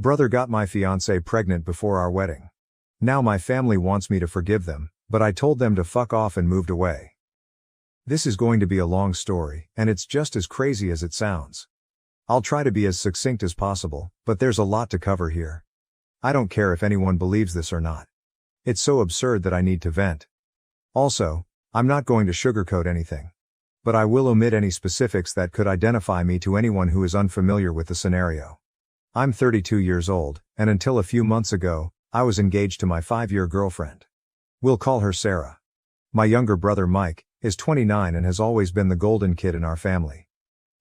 Brother got my fiancée pregnant before our wedding. Now my family wants me to forgive them, but I told them to fuck off and moved away. This is going to be a long story, and it's just as crazy as it sounds. I'll try to be as succinct as possible, but there's a lot to cover here. I don't care if anyone believes this or not. It's so absurd that I need to vent. Also, I'm not going to sugarcoat anything. But I will omit any specifics that could identify me to anyone who is unfamiliar with the scenario. I'm 32 years old, and until a few months ago, I was engaged to my 5-year girlfriend. We'll call her Sarah. My younger brother Mike is 29 and has always been the golden kid in our family.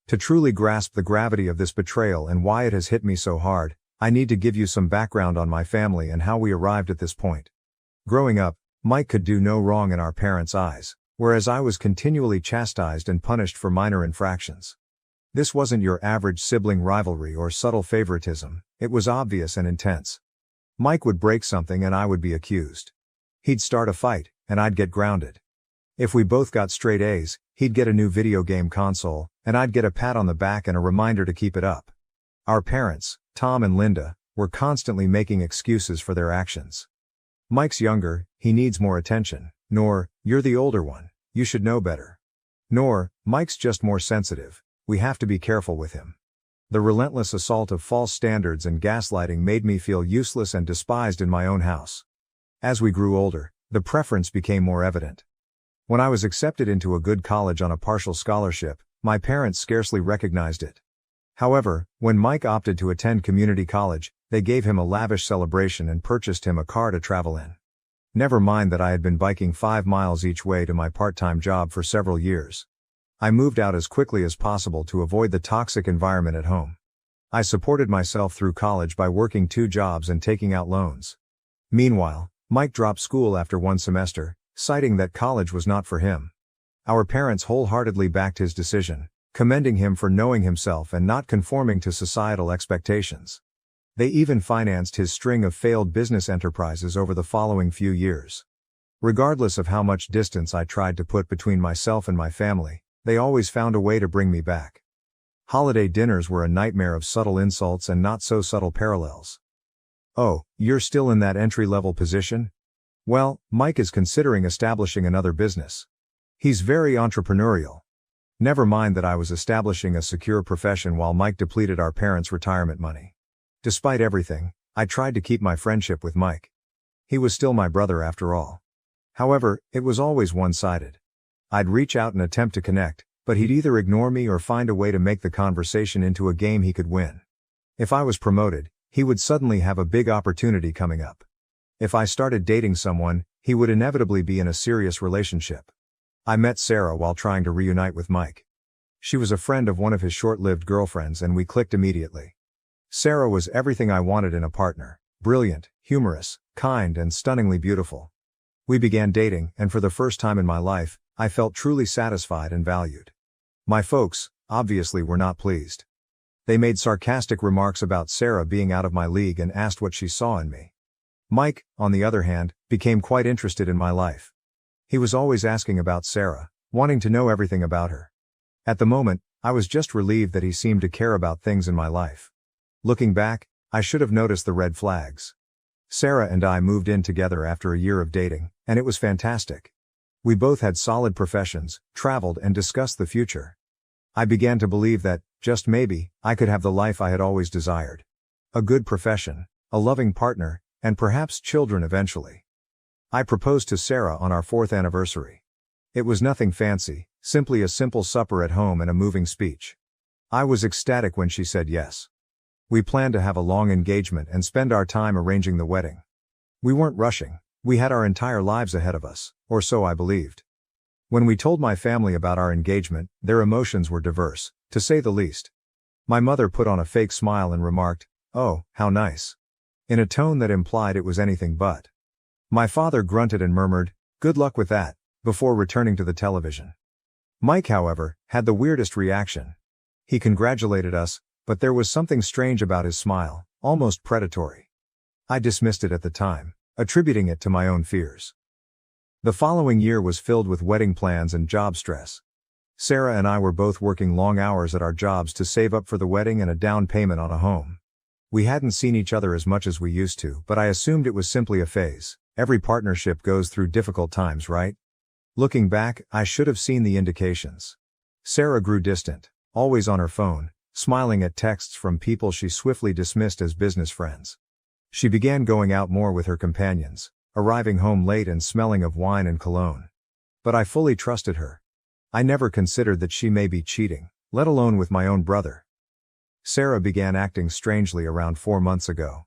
To truly grasp the gravity of this betrayal and why it has hit me so hard, I need to give you some background on my family and how we arrived at this point. Growing up, Mike could do no wrong in our parents' eyes, whereas I was continually chastised and punished for minor infractions. This wasn't your average sibling rivalry or subtle favoritism, it was obvious and intense. Mike would break something and I would be accused. He'd start a fight, and I'd get grounded. If we both got straight A's, he'd get a new video game console, and I'd get a pat on the back and a reminder to keep it up. Our parents, Tom and Linda, were constantly making excuses for their actions. Mike's younger, he needs more attention, nor, you're the older one, you should know better. Nor, Mike's just more sensitive, we have to be careful with him. The relentless assault of false standards and gaslighting made me feel useless and despised in my own house. As we grew older, the preference became more evident. When I was accepted into a good college on a partial scholarship, my parents scarcely recognized it. However, when Mike opted to attend community college, they gave him a lavish celebration and purchased him a car to travel in. Never mind that I had been biking 5 miles each way to my part-time job for several years. I moved out as quickly as possible to avoid the toxic environment at home. I supported myself through college by working 2 jobs and taking out loans. Meanwhile, Mike dropped school after 1 semester, citing that college was not for him. Our parents wholeheartedly backed his decision, commending him for knowing himself and not conforming to societal expectations. They even financed his string of failed business enterprises over the following few years. Regardless of how much distance I tried to put between myself and my family, they always found a way to bring me back. Holiday dinners were a nightmare of subtle insults and not so subtle parallels. "Oh, you're still in that entry-level position? Well, Mike is considering establishing another business. He's very entrepreneurial." Never mind that I was establishing a secure profession while Mike depleted our parents' retirement money. Despite everything, I tried to keep my friendship with Mike. He was still my brother after all. However, it was always one-sided. I'd reach out and attempt to connect, but he'd either ignore me or find a way to make the conversation into a game he could win. If I was promoted, he would suddenly have a big opportunity coming up. If I started dating someone, he would inevitably be in a serious relationship. I met Sarah while trying to reunite with Mike. She was a friend of one of his short-lived girlfriends and we clicked immediately. Sarah was everything I wanted in a partner: brilliant, humorous, kind, and stunningly beautiful. We began dating, and for the first time in my life, I felt truly satisfied and valued. My folks, obviously, were not pleased. They made sarcastic remarks about Sarah being out of my league and asked what she saw in me. Mike, on the other hand, became quite interested in my life. He was always asking about Sarah, wanting to know everything about her. At the moment, I was just relieved that he seemed to care about things in my life. Looking back, I should have noticed the red flags. Sarah and I moved in together after a year of dating, and it was fantastic. We both had solid professions, traveled, and discussed the future. I began to believe that, just maybe, I could have the life I had always desired. A good profession, a loving partner, and perhaps children eventually. I proposed to Sarah on our 4th anniversary. It was nothing fancy, simply a simple supper at home and a moving speech. I was ecstatic when she said yes. We planned to have a long engagement and spend our time arranging the wedding. We weren't rushing, we had our entire lives ahead of us, or so I believed. When we told my family about our engagement, their emotions were diverse, to say the least. My mother put on a fake smile and remarked, "Oh, how nice," in a tone that implied it was anything but. My father grunted and murmured, "Good luck with that," before returning to the television. Mike, however, had the weirdest reaction. He congratulated us, but there was something strange about his smile, almost predatory. I dismissed it at the time, attributing it to my own fears. The following year was filled with wedding plans and job stress. Sarah and I were both working long hours at our jobs to save up for the wedding and a down payment on a home. We hadn't seen each other as much as we used to, but I assumed it was simply a phase. Every partnership goes through difficult times, right? Looking back, I should have seen the indications. Sarah grew distant, always on her phone, smiling at texts from people she swiftly dismissed as business friends. She began going out more with her companions, arriving home late and smelling of wine and cologne. But I fully trusted her. I never considered that she may be cheating, let alone with my own brother. Sarah began acting strangely around 4 months ago.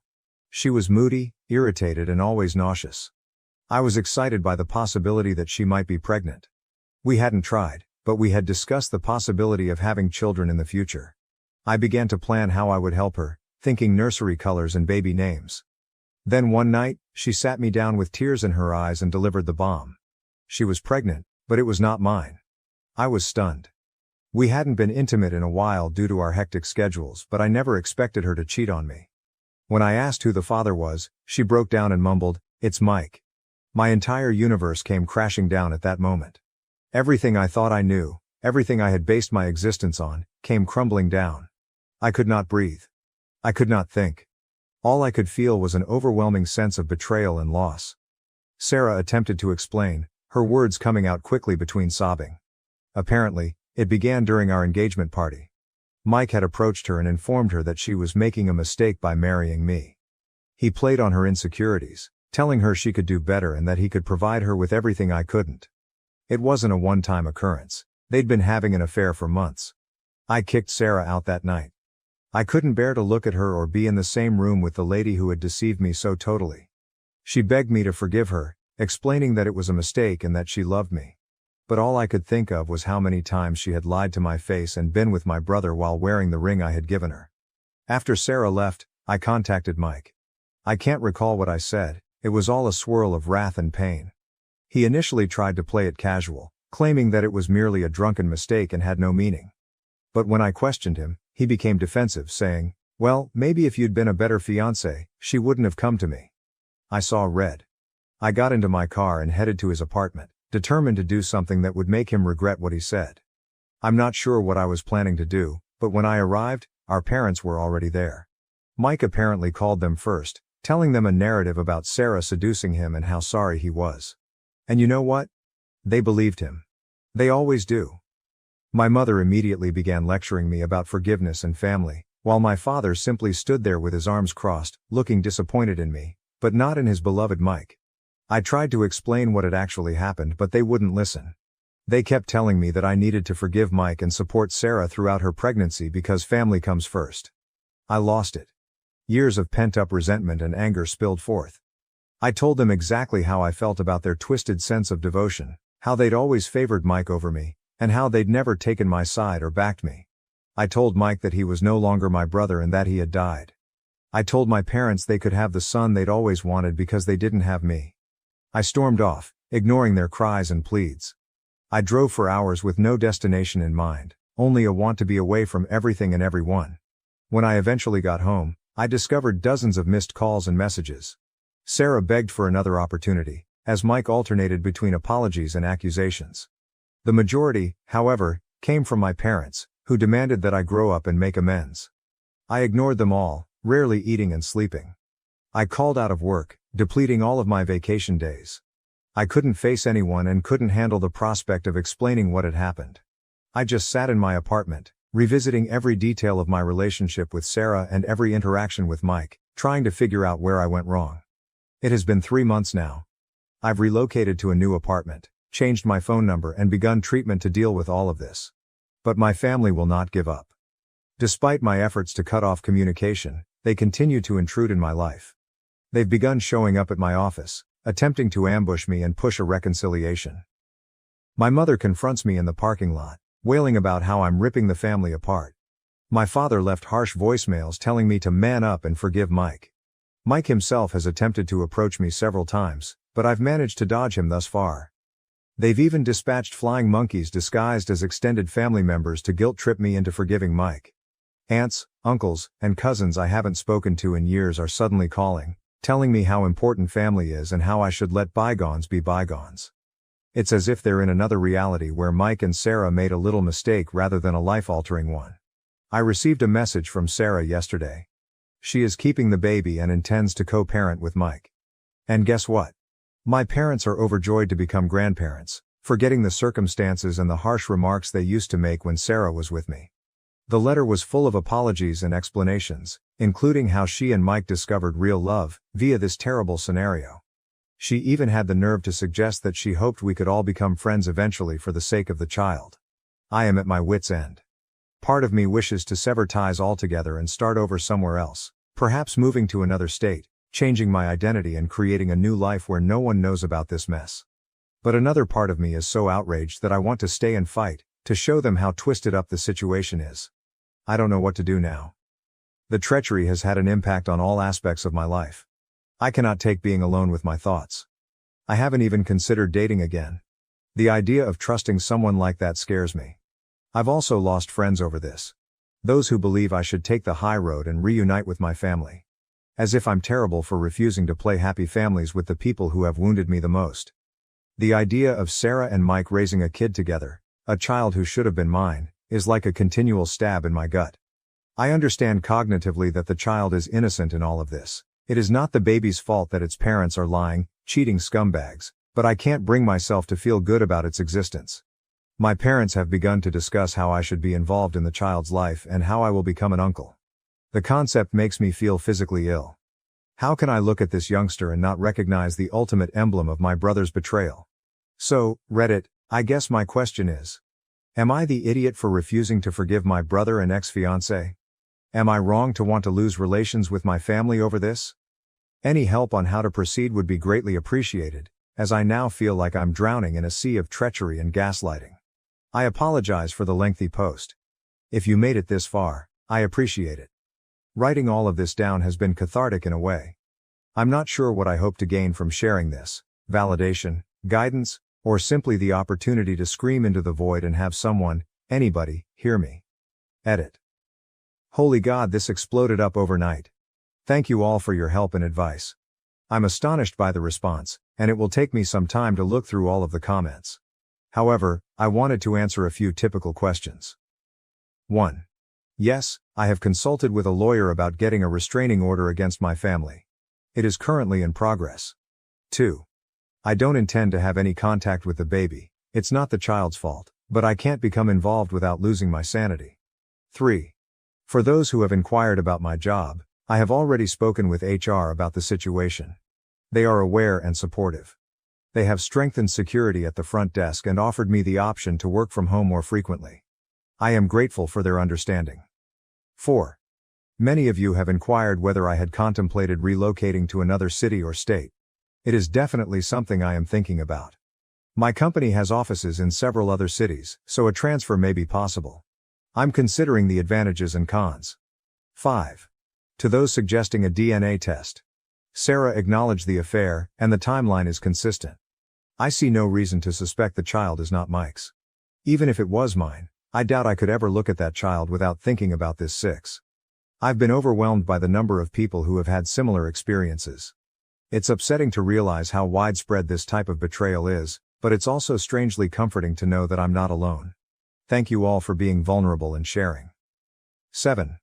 She was moody, irritated, and always nauseous. I was excited by the possibility that she might be pregnant. We hadn't tried, but we had discussed the possibility of having children in the future. I began to plan how I would help her, thinking nursery colors and baby names. Then one night, she sat me down with tears in her eyes and delivered the bomb. She was pregnant, but it was not mine. I was stunned. We hadn't been intimate in a while due to our hectic schedules, but I never expected her to cheat on me. When I asked who the father was, she broke down and mumbled, "It's Mike." My entire universe came crashing down at that moment. Everything I thought I knew, everything I had based my existence on, came crumbling down. I could not breathe. I could not think. All I could feel was an overwhelming sense of betrayal and loss. Sarah attempted to explain, her words coming out quickly between sobbing. Apparently, it began during our engagement party. Mike had approached her and informed her that she was making a mistake by marrying me. He played on her insecurities, telling her she could do better and that he could provide her with everything I couldn't. It wasn't a one-time occurrence. They'd been having an affair for months. I kicked Sarah out that night. I couldn't bear to look at her or be in the same room with the lady who had deceived me so totally. She begged me to forgive her, explaining that it was a mistake and that she loved me. But all I could think of was how many times she had lied to my face and been with my brother while wearing the ring I had given her. After Sarah left, I contacted Mike. I can't recall what I said, it was all a swirl of wrath and pain. He initially tried to play it casual, claiming that it was merely a drunken mistake and had no meaning. But when I questioned him, he became defensive, saying, "Well, maybe if you'd been a better fiancé, she wouldn't have come to me." I saw red. I got into my car and headed to his apartment, determined to do something that would make him regret what he said. I'm not sure what I was planning to do, but when I arrived, our parents were already there. Mike apparently called them first, telling them a narrative about Sarah seducing him and how sorry he was. And you know what? They believed him. They always do. My mother immediately began lecturing me about forgiveness and family, while my father simply stood there with his arms crossed, looking disappointed in me, but not in his beloved Mike. I tried to explain what had actually happened, but they wouldn't listen. They kept telling me that I needed to forgive Mike and support Sarah throughout her pregnancy because family comes first. I lost it. Years of pent-up resentment and anger spilled forth. I told them exactly how I felt about their twisted sense of devotion, how they'd always favored Mike over me, and how they'd never taken my side or backed me. I told Mike that he was no longer my brother and that he had died. I told my parents they could have the son they'd always wanted because they didn't have me. I stormed off, ignoring their cries and pleads. I drove for hours with no destination in mind, only a want to be away from everything and everyone. When I eventually got home, I discovered dozens of missed calls and messages. Sarah begged for another opportunity, as Mike alternated between apologies and accusations. The majority, however, came from my parents, who demanded that I grow up and make amends. I ignored them all, rarely eating and sleeping. I called out of work, depleting all of my vacation days. I couldn't face anyone and couldn't handle the prospect of explaining what had happened. I just sat in my apartment, revisiting every detail of my relationship with Sarah and every interaction with Mike, trying to figure out where I went wrong. It has been 3 months now. I've relocated to a new apartment, changed my phone number and begun treatment to deal with all of this. But my family will not give up. Despite my efforts to cut off communication, they continue to intrude in my life. They've begun showing up at my office, attempting to ambush me and push a reconciliation. My mother confronts me in the parking lot, wailing about how I'm ripping the family apart. My father left harsh voicemails telling me to man up and forgive Mike. Mike himself has attempted to approach me several times, but I've managed to dodge him thus far. They've even dispatched flying monkeys disguised as extended family members to guilt-trip me into forgiving Mike. Aunts, uncles, and cousins I haven't spoken to in years are suddenly calling, telling me how important family is and how I should let bygones be bygones. It's as if they're in another reality where Mike and Sarah made a little mistake rather than a life-altering one. I received a message from Sarah yesterday. She is keeping the baby and intends to co-parent with Mike. And guess what? My parents are overjoyed to become grandparents, forgetting the circumstances and the harsh remarks they used to make when Sarah was with me. The letter was full of apologies and explanations, including how she and Mike discovered real love via this terrible scenario. She even had the nerve to suggest that she hoped we could all become friends eventually for the sake of the child. I am at my wit's end. Part of me wishes to sever ties altogether and start over somewhere else, perhaps moving to another state, changing my identity and creating a new life where no one knows about this mess. But another part of me is so outraged that I want to stay and fight, to show them how twisted up the situation is. I don't know what to do now. The treachery has had an impact on all aspects of my life. I cannot take being alone with my thoughts. I haven't even considered dating again. The idea of trusting someone like that scares me. I've also lost friends over this. Those who believe I should take the high road and reunite with my family. As if I'm terrible for refusing to play happy families with the people who have wounded me the most. The idea of Sarah and Mike raising a kid together, a child who should have been mine, is like a continual stab in my gut. I understand cognitively that the child is innocent in all of this. It is not the baby's fault that its parents are lying, cheating scumbags, but I can't bring myself to feel good about its existence. My parents have begun to discuss how I should be involved in the child's life and how I will become an uncle. The concept makes me feel physically ill. How can I look at this youngster and not recognize the ultimate emblem of my brother's betrayal? So, Reddit, I guess my question is, am I the idiot for refusing to forgive my brother and ex-fiancé? Am I wrong to want to lose relations with my family over this? Any help on how to proceed would be greatly appreciated, as I now feel like I'm drowning in a sea of treachery and gaslighting. I apologize for the lengthy post. If you made it this far, I appreciate it. Writing all of this down has been cathartic in a way. I'm not sure what I hope to gain from sharing this: validation, guidance, or simply the opportunity to scream into the void and have someone, anybody, hear me. Edit. Holy God, this exploded up overnight. Thank you all for your help and advice. I'm astonished by the response, and it will take me some time to look through all of the comments. However, I wanted to answer a few typical questions. 1. Yes, I have consulted with a lawyer about getting a restraining order against my family. It is currently in progress. 2. I don't intend to have any contact with the baby. It's not the child's fault, but I can't become involved without losing my sanity. 3. For those who have inquired about my job, I have already spoken with HR about the situation. They are aware and supportive. They have strengthened security at the front desk and offered me the option to work from home more frequently. I am grateful for their understanding. 4. Many of you have inquired whether I had contemplated relocating to another city or state. It is definitely something I am thinking about. My company has offices in several other cities, so a transfer may be possible. I'm considering the advantages and cons. 5. To those suggesting a DNA test. Sarah acknowledged the affair, and the timeline is consistent. I see no reason to suspect the child is not Mike's. Even if it was mine, I doubt I could ever look at that child without thinking about this. 6. I've been overwhelmed by the number of people who have had similar experiences. It's upsetting to realize how widespread this type of betrayal is, but it's also strangely comforting to know that I'm not alone. Thank you all for being vulnerable and sharing. 7.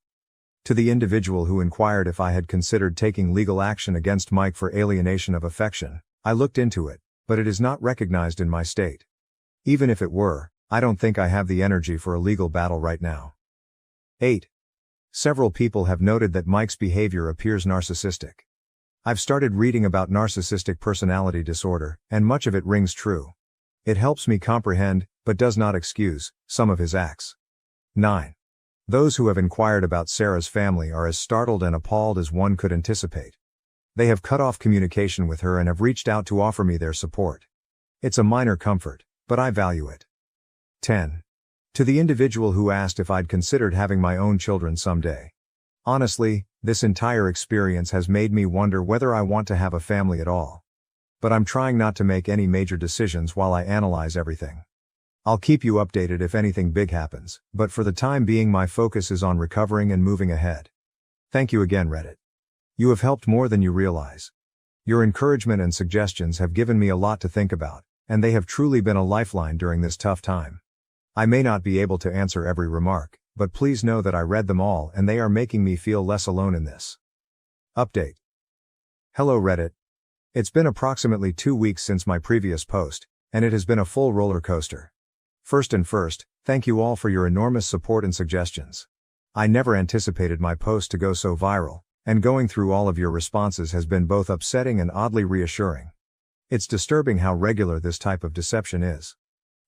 To the individual who inquired if I had considered taking legal action against Mike for alienation of affection, I looked into it, but it is not recognized in my state. Even if it were, I don't think I have the energy for a legal battle right now. 8. Several people have noted that Mike's behavior appears narcissistic. I've started reading about narcissistic personality disorder, and much of it rings true. It helps me comprehend, but does not excuse, some of his acts. 9. Those who have inquired about Sarah's family are as startled and appalled as one could anticipate. They have cut off communication with her and have reached out to offer me their support. It's a minor comfort, but I value it. 10. To the individual who asked if I'd considered having my own children someday. Honestly, this entire experience has made me wonder whether I want to have a family at all. But I'm trying not to make any major decisions while I analyze everything. I'll keep you updated if anything big happens, but for the time being my focus is on recovering and moving ahead. Thank you again, Reddit. You have helped more than you realize. Your encouragement and suggestions have given me a lot to think about, and they have truly been a lifeline during this tough time. I may not be able to answer every remark, but please know that I read them all and they are making me feel less alone in this. Update. Hello Reddit. It's been approximately 2 weeks since my previous post, and it has been a full roller coaster. First, thank you all for your enormous support and suggestions. I never anticipated my post to go so viral, and going through all of your responses has been both upsetting and oddly reassuring. It's disturbing how regular this type of deception is.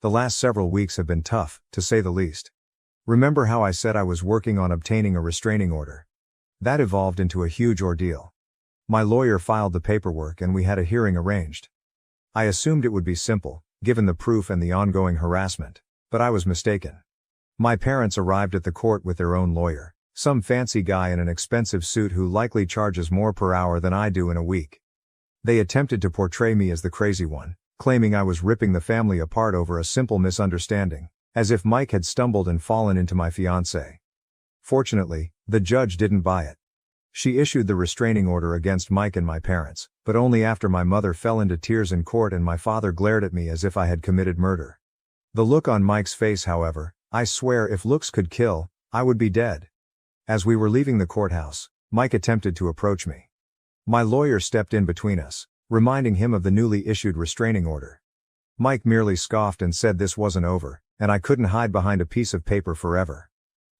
The last several weeks have been tough, to say the least. Remember how I said I was working on obtaining a restraining order? That evolved into a huge ordeal. My lawyer filed the paperwork and we had a hearing arranged. I assumed it would be simple, given the proof and the ongoing harassment, but I was mistaken. My parents arrived at the court with their own lawyer, some fancy guy in an expensive suit who likely charges more per hour than I do in a week. They attempted to portray me as the crazy one, claiming I was ripping the family apart over a simple misunderstanding, as if Mike had stumbled and fallen into my fiancée. Fortunately, the judge didn't buy it. She issued the restraining order against Mike and my parents, but only after my mother fell into tears in court and my father glared at me as if I had committed murder. The look on Mike's face, however, I swear if looks could kill, I would be dead. As we were leaving the courthouse, Mike attempted to approach me. My lawyer stepped in between us, reminding him of the newly issued restraining order. Mike merely scoffed and said this wasn't over, and I couldn't hide behind a piece of paper forever.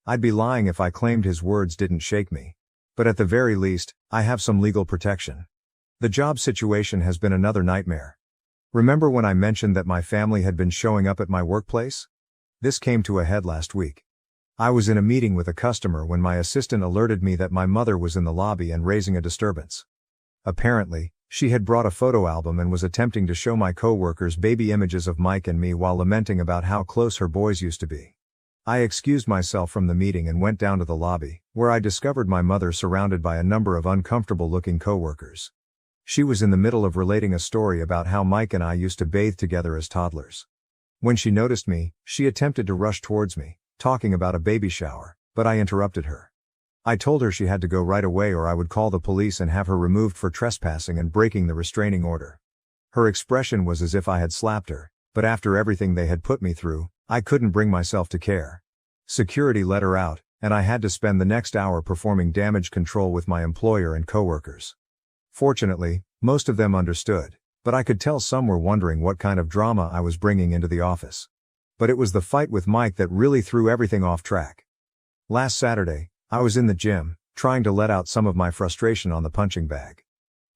I'd be lying if I claimed his words didn't shake me. But at the very least, I have some legal protection. The job situation has been another nightmare. Remember when I mentioned that my family had been showing up at my workplace? This came to a head last week. I was in a meeting with a customer when my assistant alerted me that my mother was in the lobby and raising a disturbance. Apparently, she had brought a photo album and was attempting to show my coworkers baby images of Mike and me while lamenting about how close her boys used to be. I excused myself from the meeting and went down to the lobby, where I discovered my mother surrounded by a number of uncomfortable-looking coworkers. She was in the middle of relating a story about how Mike and I used to bathe together as toddlers. When she noticed me, she attempted to rush towards me, talking about a baby shower, but I interrupted her. I told her she had to go right away or I would call the police and have her removed for trespassing and breaking the restraining order. Her expression was as if I had slapped her, but after everything they had put me through, I couldn't bring myself to care. Security let her out, and I had to spend the next hour performing damage control with my employer and coworkers. Fortunately, most of them understood, but I could tell some were wondering what kind of drama I was bringing into the office. But it was the fight with Mike that really threw everything off track. Last Saturday, I was in the gym, trying to let out some of my frustration on the punching bag.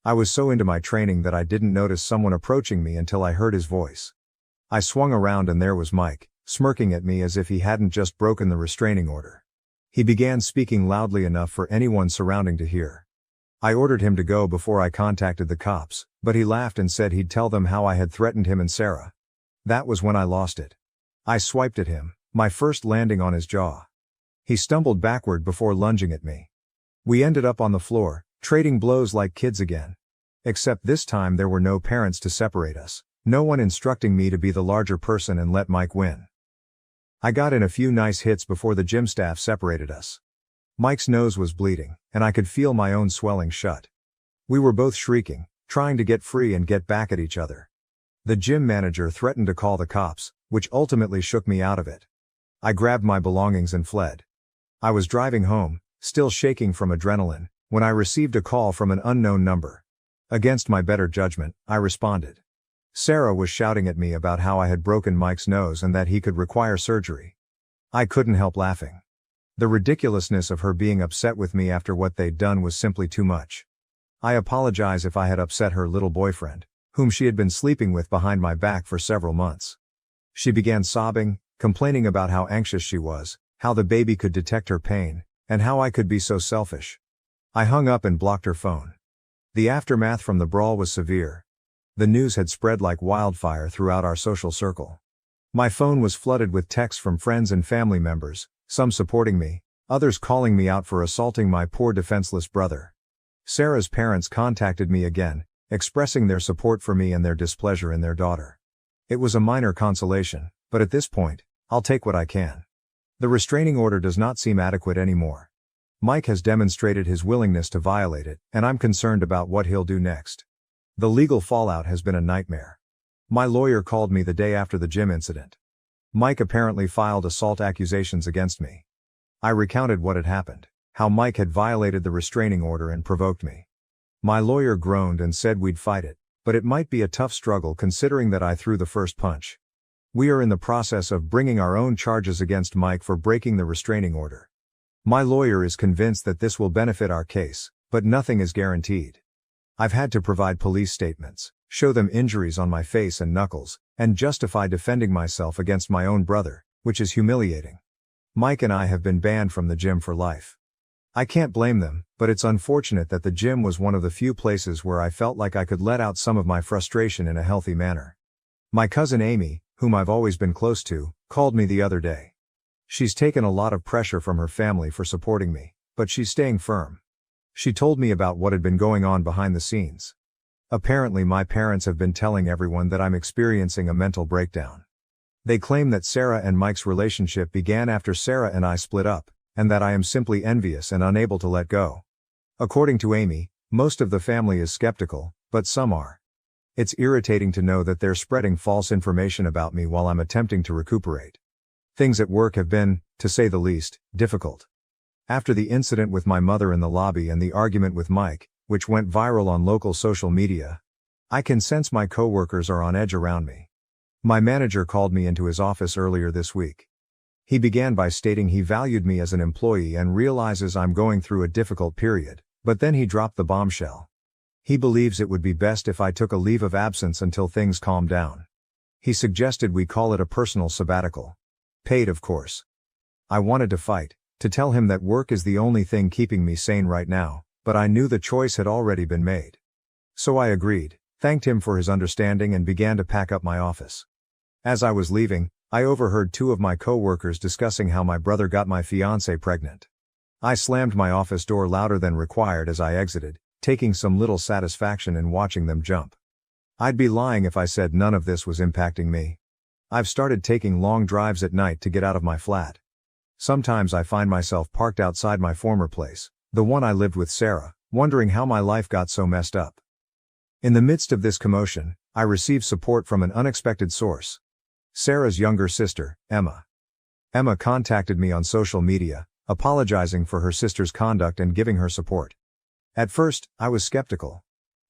I was so into my training that I didn't notice someone approaching me until I heard his voice. I swung around and there was Mike, smirking at me as if he hadn't just broken the restraining order. He began speaking loudly enough for anyone surrounding to hear. I ordered him to go before I contacted the cops, but he laughed and said he'd tell them how I had threatened him and Sarah. That was when I lost it. I swiped at him, my first landing on his jaw. He stumbled backward before lunging at me. We ended up on the floor, trading blows like kids again. Except this time there were no parents to separate us, no one instructing me to be the larger person and let Mike win. I got in a few nice hits before the gym staff separated us. Mike's nose was bleeding, and I could feel my own swelling shut. We were both shrieking, trying to get free and get back at each other. The gym manager threatened to call the cops, which ultimately shook me out of it. I grabbed my belongings and fled. I was driving home, still shaking from adrenaline, when I received a call from an unknown number. Against my better judgment, I responded. Sarah was shouting at me about how I had broken Mike's nose and that he could require surgery. I couldn't help laughing. The ridiculousness of her being upset with me after what they'd done was simply too much. I apologize if I had upset her little boyfriend, whom she had been sleeping with behind my back for several months. She began sobbing, complaining about how anxious she was, how the baby could detect her pain, and how I could be so selfish. I hung up and blocked her phone. The aftermath from the brawl was severe. The news had spread like wildfire throughout our social circle. My phone was flooded with texts from friends and family members, some supporting me, others calling me out for assaulting my poor defenseless brother. Sarah's parents contacted me again, expressing their support for me and their displeasure in their daughter. It was a minor consolation, but at this point, I'll take what I can. The restraining order does not seem adequate anymore. Mike has demonstrated his willingness to violate it, and I'm concerned about what he'll do next. The legal fallout has been a nightmare. My lawyer called me the day after the gym incident. Mike apparently filed assault accusations against me. I recounted what had happened, how Mike had violated the restraining order and provoked me. My lawyer groaned and said we'd fight it, but it might be a tough struggle considering that I threw the first punch. We are in the process of bringing our own charges against Mike for breaking the restraining order. My lawyer is convinced that this will benefit our case, but nothing is guaranteed. I've had to provide police statements, show them injuries on my face and knuckles, and justify defending myself against my own brother, which is humiliating. Mike and I have been banned from the gym for life. I can't blame them, but it's unfortunate that the gym was one of the few places where I felt like I could let out some of my frustration in a healthy manner. My cousin Amy, whom I've always been close to, called me the other day. She's taken a lot of pressure from her family for supporting me, but she's staying firm. She told me about what had been going on behind the scenes. Apparently my parents have been telling everyone that I'm experiencing a mental breakdown. They claim that Sarah and Mike's relationship began after Sarah and I split up, and that I am simply envious and unable to let go. According to Amy, most of the family is skeptical, but some are. It's irritating to know that they're spreading false information about me while I'm attempting to recuperate. Things at work have been, to say the least, difficult. After the incident with my mother in the lobby and the argument with Mike, which went viral on local social media, I can sense my coworkers are on edge around me. My manager called me into his office earlier this week. He began by stating he valued me as an employee and realizes I'm going through a difficult period, but then he dropped the bombshell. He believes it would be best if I took a leave of absence until things calm down. He suggested we call it a personal sabbatical. Paid, of course. I wanted to fight, to tell him that work is the only thing keeping me sane right now, but I knew the choice had already been made. So I agreed, thanked him for his understanding and began to pack up my office. As I was leaving, I overheard two of my co-workers discussing how my brother got my fiancée pregnant. I slammed my office door louder than required as I exited, taking some little satisfaction in watching them jump. I'd be lying if I said none of this was impacting me. I've started taking long drives at night to get out of my flat. Sometimes I find myself parked outside my former place, the one I lived with Sarah, wondering how my life got so messed up. In the midst of this commotion, I received support from an unexpected source. Sarah's younger sister, Emma. Emma contacted me on social media, apologizing for her sister's conduct and giving her support. At first, I was skeptical.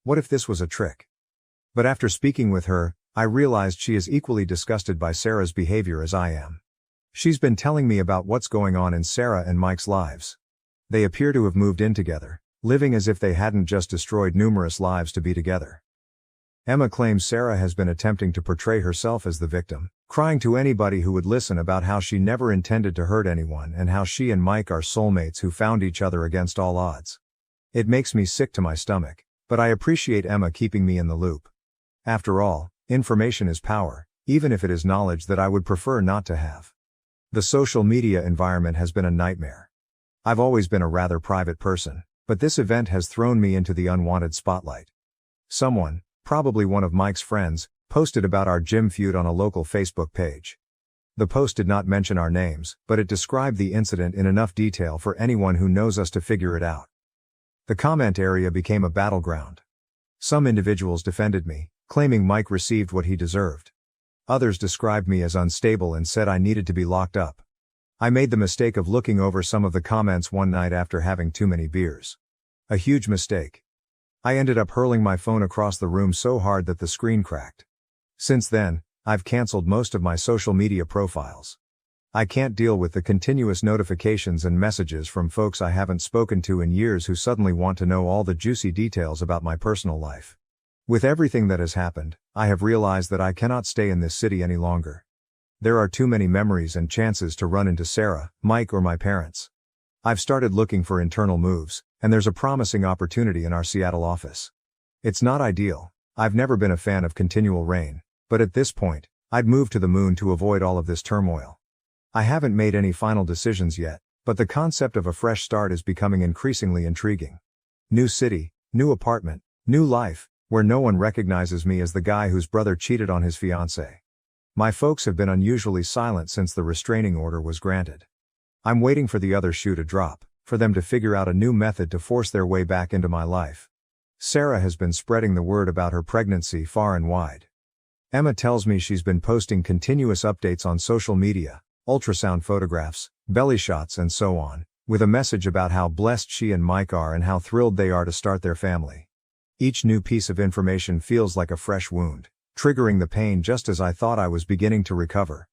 What if this was a trick? But after speaking with her, I realized she is equally disgusted by Sarah's behavior as I am. She's been telling me about what's going on in Sarah and Mike's lives. They appear to have moved in together, living as if they hadn't just destroyed numerous lives to be together. Emma claims Sarah has been attempting to portray herself as the victim, crying to anybody who would listen about how she never intended to hurt anyone and how she and Mike are soulmates who found each other against all odds. It makes me sick to my stomach, but I appreciate Emma keeping me in the loop. After all, information is power, even if it is knowledge that I would prefer not to have. The social media environment has been a nightmare. I've always been a rather private person, but this event has thrown me into the unwanted spotlight. Someone, probably one of Mike's friends, posted about our gym feud on a local Facebook page. The post did not mention our names, but it described the incident in enough detail for anyone who knows us to figure it out. The comment area became a battleground. Some individuals defended me, claiming Mike received what he deserved. Others described me as unstable and said I needed to be locked up. I made the mistake of looking over some of the comments one night after having too many beers. A huge mistake. I ended up hurling my phone across the room so hard that the screen cracked. Since then, I've canceled most of my social media profiles. I can't deal with the continuous notifications and messages from folks I haven't spoken to in years who suddenly want to know all the juicy details about my personal life. With everything that has happened, I have realized that I cannot stay in this city any longer. There are too many memories and chances to run into Sarah, Mike, or my parents. I've started looking for internal moves, and there's a promising opportunity in our Seattle office. It's not ideal. I've never been a fan of continual rain, but at this point, I'd move to the moon to avoid all of this turmoil. I haven't made any final decisions yet, but the concept of a fresh start is becoming increasingly intriguing. New city, new apartment, new life, where no one recognizes me as the guy whose brother cheated on his fiancée. My folks have been unusually silent since the restraining order was granted. I'm waiting for the other shoe to drop, for them to figure out a new method to force their way back into my life. Sarah has been spreading the word about her pregnancy far and wide. Emma tells me she's been posting continuous updates on social media, ultrasound photographs, belly shots and so on, with a message about how blessed she and Mike are and how thrilled they are to start their family. Each new piece of information feels like a fresh wound, triggering the pain just as I thought I was beginning to recover.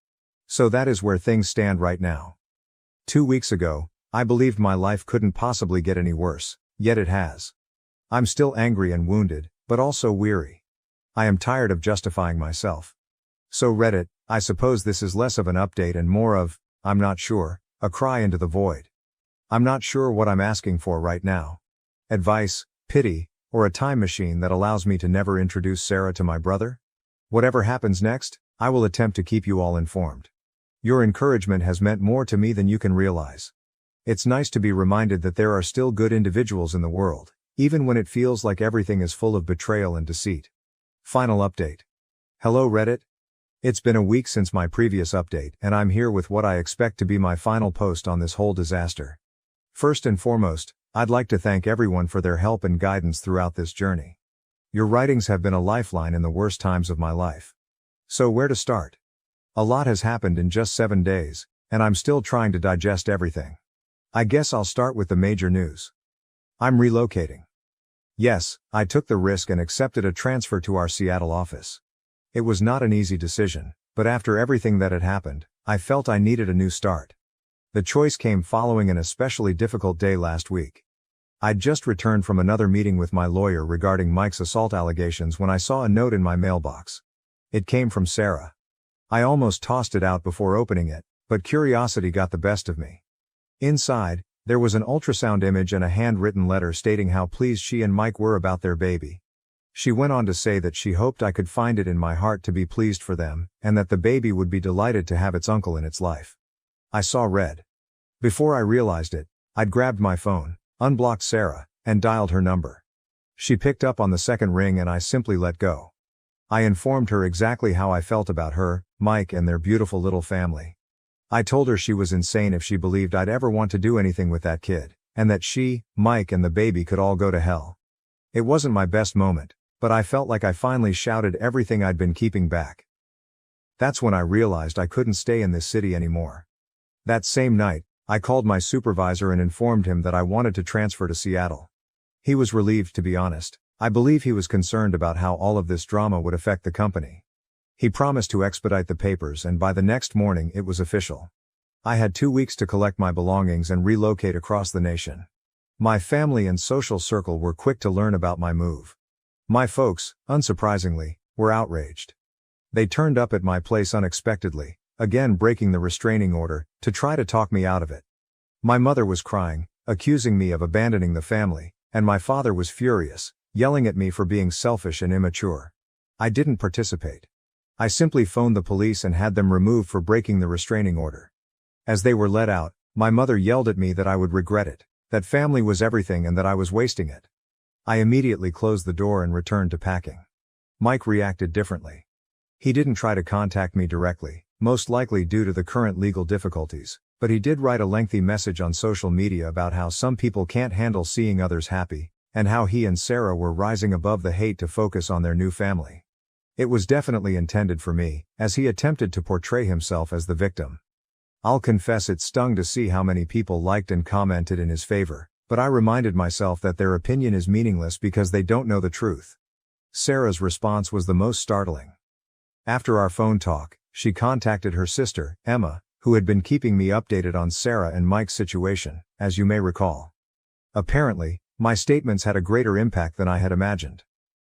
So that is where things stand right now. 2 weeks ago, I believed my life couldn't possibly get any worse, yet it has. I'm still angry and wounded, but also weary. I am tired of justifying myself. So Reddit, I suppose this is less of an update and more of, I'm not sure, a cry into the void. I'm not sure what I'm asking for right now. Advice, pity, or a time machine that allows me to never introduce Sarah to my brother? Whatever happens next, I will attempt to keep you all informed. Your encouragement has meant more to me than you can realize. It's nice to be reminded that there are still good individuals in the world, even when it feels like everything is full of betrayal and deceit. Final update. Hello Reddit. It's been a week since my previous update, and I'm here with what I expect to be my final post on this whole disaster. First and foremost, I'd like to thank everyone for their help and guidance throughout this journey. Your writings have been a lifeline in the worst times of my life. So where to start? A lot has happened in just 7 days, and I'm still trying to digest everything. I guess I'll start with the major news. I'm relocating. Yes, I took the risk and accepted a transfer to our Seattle office. It was not an easy decision, but after everything that had happened, I felt I needed a new start. The choice came following an especially difficult day last week. I'd just returned from another meeting with my lawyer regarding Mike's assault allegations when I saw a note in my mailbox. It came from Sarah. I almost tossed it out before opening it, but curiosity got the best of me. Inside, there was an ultrasound image and a handwritten letter stating how pleased she and Mike were about their baby. She went on to say that she hoped I could find it in my heart to be pleased for them, and that the baby would be delighted to have its uncle in its life. I saw red. Before I realized it, I'd grabbed my phone, unblocked Sarah, and dialed her number. She picked up on the second ring and I simply let go. I informed her exactly how I felt about her, Mike, and their beautiful little family. I told her she was insane if she believed I'd ever want to do anything with that kid, and that she, Mike, and the baby could all go to hell. It wasn't my best moment, but I felt like I finally shouted everything I'd been keeping back. That's when I realized I couldn't stay in this city anymore. That same night, I called my supervisor and informed him that I wanted to transfer to Seattle. He was relieved, to be honest. I believe he was concerned about how all of this drama would affect the company. He promised to expedite the papers, and by the next morning it was official. I had 2 weeks to collect my belongings and relocate across the nation. My family and social circle were quick to learn about my move. My folks, unsurprisingly, were outraged. They turned up at my place unexpectedly, again breaking the restraining order, to try to talk me out of it. My mother was crying, accusing me of abandoning the family, and my father was furious, yelling at me for being selfish and immature. I didn't participate. I simply phoned the police and had them removed for breaking the restraining order. As they were let out, my mother yelled at me that I would regret it, that family was everything and that I was wasting it. I immediately closed the door and returned to packing. Mike reacted differently. He didn't try to contact me directly, most likely due to the current legal difficulties, but he did write a lengthy message on social media about how some people can't handle seeing others happy, and how he and Sarah were rising above the hate to focus on their new family. It was definitely intended for me, as he attempted to portray himself as the victim. I'll confess it stung to see how many people liked and commented in his favor, but I reminded myself that their opinion is meaningless because they don't know the truth. Sarah's response was the most startling. After our phone talk, she contacted her sister, Emma, who had been keeping me updated on Sarah and Mike's situation, as you may recall. Apparently, my statements had a greater impact than I had imagined.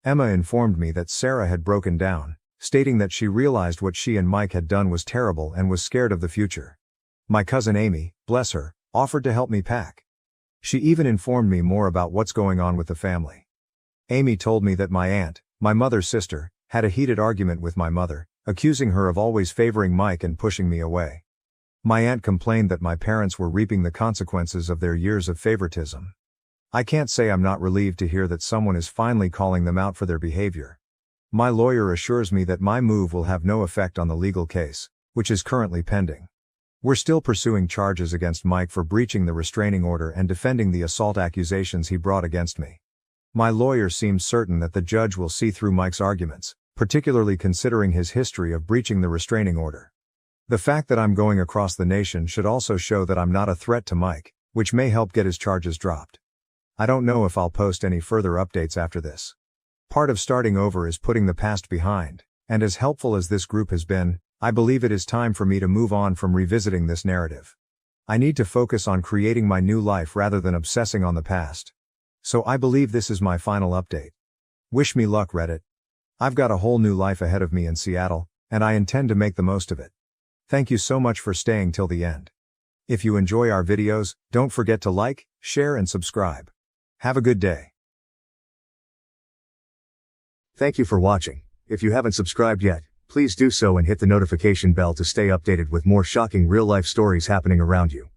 Emma informed me that Sarah had broken down, stating that she realized what she and Mike had done was terrible and was scared of the future. My cousin Amy, bless her, offered to help me pack. She even informed me more about what's going on with the family. Amy told me that my aunt, my mother's sister, had a heated argument with my mother, accusing her of always favoring Mike and pushing me away. My aunt complained that my parents were reaping the consequences of their years of favoritism. I can't say I'm not relieved to hear that someone is finally calling them out for their behavior. My lawyer assures me that my move will have no effect on the legal case, which is currently pending. We're still pursuing charges against Mike for breaching the restraining order and defending the assault accusations he brought against me. My lawyer seems certain that the judge will see through Mike's arguments, particularly considering his history of breaching the restraining order. The fact that I'm going across the nation should also show that I'm not a threat to Mike, which may help get his charges dropped. I don't know if I'll post any further updates after this. Part of starting over is putting the past behind, and as helpful as this group has been, I believe it is time for me to move on from revisiting this narrative. I need to focus on creating my new life rather than obsessing on the past. So I believe this is my final update. Wish me luck, Reddit. I've got a whole new life ahead of me in Seattle, and I intend to make the most of it. Thank you so much for staying till the end. If you enjoy our videos, don't forget to like, share and subscribe. Have a good day. Thank you for watching. If you haven't subscribed yet, please do so and hit the notification bell to stay updated with more shocking real-life stories happening around you.